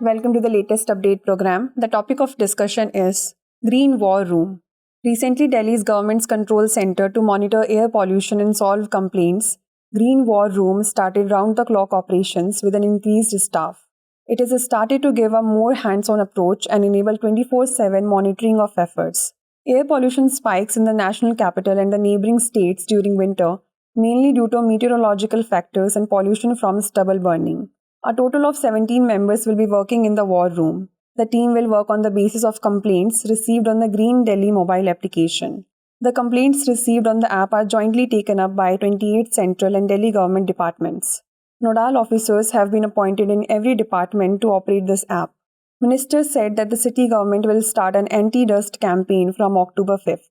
Welcome to the latest update program. The topic of discussion is Green War Room. Recently, Delhi's government's control center to monitor air pollution and solve complaints, Green War Room started round-the-clock operations with an increased staff. It is started to give a more hands-on approach and enable 24/7 monitoring of efforts. Air pollution spikes in the national capital and the neighboring states during winter, mainly due to meteorological factors and pollution from stubble burning. A total of 17 members will be working in the war room. The team will work on the basis of complaints received on the Green Delhi mobile application. The complaints received on the app are jointly taken up by 28 central and Delhi government departments. Nodal officers have been appointed in every department to operate this app. Minister said that the city government will start an anti-dust campaign from October 5th.